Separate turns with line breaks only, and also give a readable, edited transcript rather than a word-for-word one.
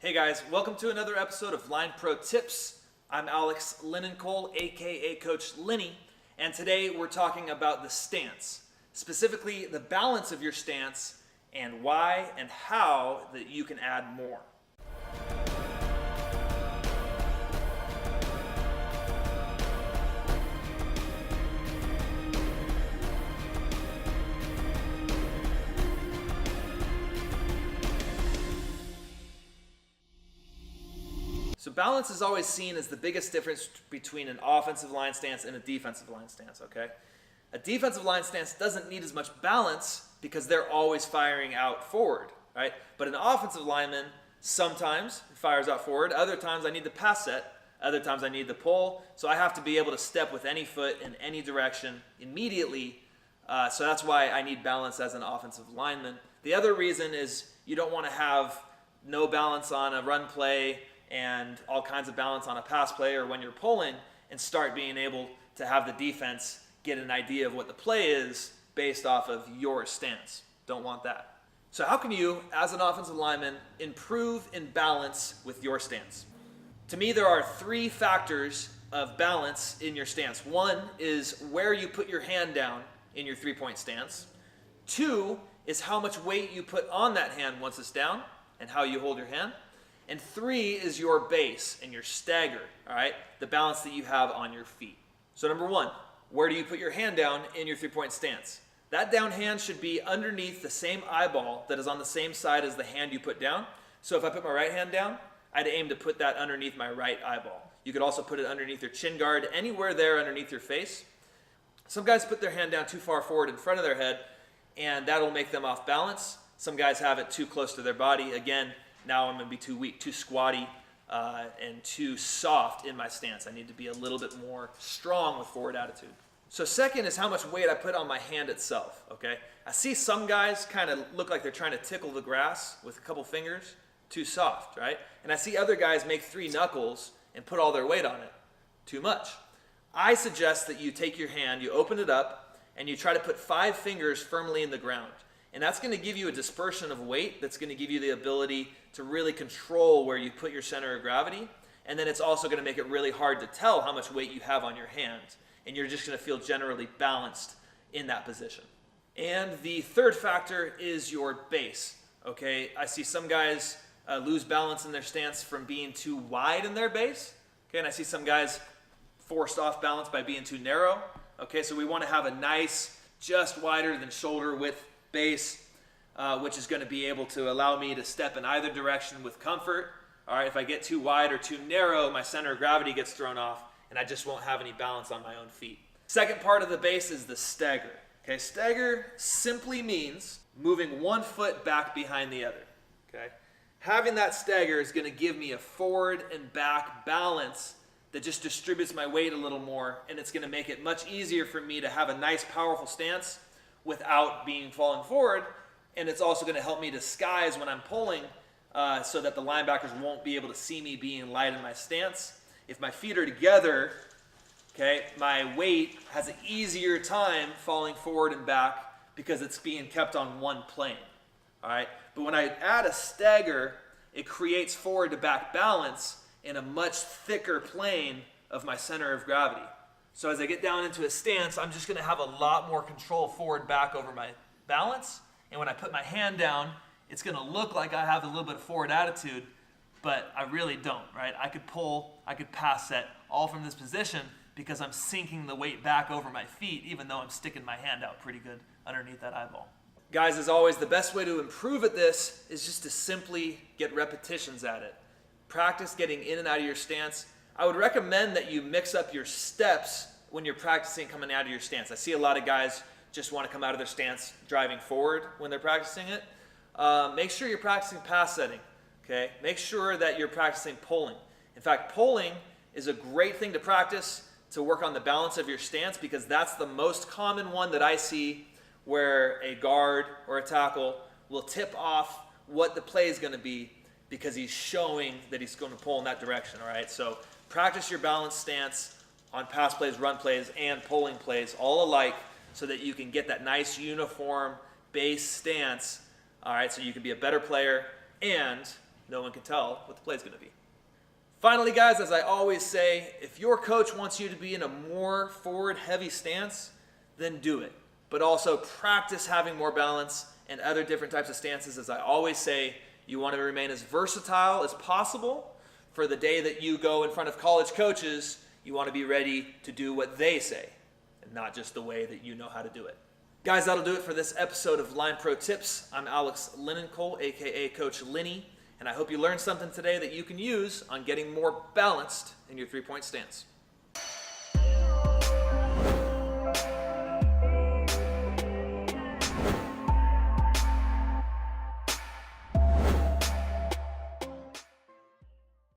Hey guys, welcome to another episode of Linepro Tips. I'm Alex Linencoll, aka Coach Linny, and today we're talking about the stance, specifically the balance of your stance and why and how that you can add more. So balance is always seen as the biggest difference between an offensive line stance and a defensive line stance, okay? A defensive line stance doesn't need as much balance because they're always firing out forward, right? But an offensive lineman sometimes fires out forward, other times I need the pass set, other times I need the pull, so I have to be able to step with any foot in any direction immediately, so that's why I need balance as an offensive lineman. The other reason is you don't want to have no balance on a run play and all kinds of balance on a pass play or when you're pulling and start being able to have the defense get an idea of what the play is based off of your stance. Don't want that. So how can you, as an offensive lineman, improve in balance with your stance? To me, there are three factors of balance in your stance. One is where you put your hand down in your three-point stance. Two is how much weight you put on that hand once it's down and how you hold your hand. And three is your base and your stagger, all right? The balance that you have on your feet. So number one, where do you put your hand down in your three-point stance? That down hand should be underneath the same eyeball that is on the same side as the hand you put down. So if I put my right hand down, I'd aim to put that underneath my right eyeball. You could also put it underneath your chin guard, anywhere there underneath your face. Some guys put their hand down too far forward in front of their head, and that'll make them off balance. Some guys have it too close to their body. Again, now I'm going to be too weak, too squatty, and too soft in my stance. I need to be a little bit more strong with forward attitude. So second is how much weight I put on my hand itself, okay? I see some guys kind of look like they're trying to tickle the grass with a couple fingers, too soft, right? And I see other guys make 3 knuckles and put all their weight on it, too much. I suggest that you take your hand, you open it up, and you try to put 5 fingers firmly in the ground. And that's going to give you a dispersion of weight that's going to give you the ability to really control where you put your center of gravity. And then it's also going to make it really hard to tell how much weight you have on your hand. And you're just going to feel generally balanced in that position. And the third factor is your base. Okay, I see some guys lose balance in their stance from being too wide in their base. Okay, and I see some guys forced off balance by being too narrow. Okay, so we want to have a nice, just wider than shoulder width base, which is going to be able to allow me to step in either direction with comfort. All right, if I get too wide or too narrow, my center of gravity gets thrown off, and I just won't have any balance on my own feet. Second part of the base is the stagger. Okay, stagger simply means moving one foot back behind the other. Okay, having that stagger is going to give me a forward and back balance that just distributes my weight a little more, and it's going to make it much easier for me to have a nice, powerful stance without being falling forward, and it's also going to help me disguise when I'm pulling so that the linebackers won't be able to see me being light in my stance. If my feet are together, okay, my weight has an easier time falling forward and back because it's being kept on one plane, all right? But when I add a stagger, it creates forward to back balance in a much thicker plane of my center of gravity. So as I get down into a stance, I'm just going to have a lot more control forward back over my balance. And when I put my hand down, it's going to look like I have a little bit of forward attitude, but I really don't, right? I could pull, I could pass set all from this position because I'm sinking the weight back over my feet, even though I'm sticking my hand out pretty good underneath that eyeball. Guys, as always, the best way to improve at this is just to simply get repetitions at it. Practice getting in and out of your stance. I would recommend that you mix up your steps when you're practicing coming out of your stance. I see a lot of guys just want to come out of their stance driving forward when they're practicing it. Make sure you're practicing pass setting, okay? Make sure that you're practicing pulling. In fact, pulling is a great thing to practice to work on the balance of your stance because that's the most common one that I see where a guard or a tackle will tip off what the play is going to be because he's showing that he's going to pull in that direction, all right? So practice your balanced stance on pass plays, run plays, and pulling plays all alike so that you can get that nice uniform base stance, all right, so you can be a better player and no one can tell what the play is going to be. Finally, guys, as I always say, if your coach wants you to be in a more forward-heavy stance, then do it. But also practice having more balance and other different types of stances. As I always say, you want to remain as versatile as possible. For the day that you go in front of college coaches, you want to be ready to do what they say, and not just the way that you know how to do it. Guys, that'll do it for this episode of Linepro Tips. I'm Alex Linenkohl, aka Coach Linny, and I hope you learned something today that you can use on getting more balanced in your three-point stance.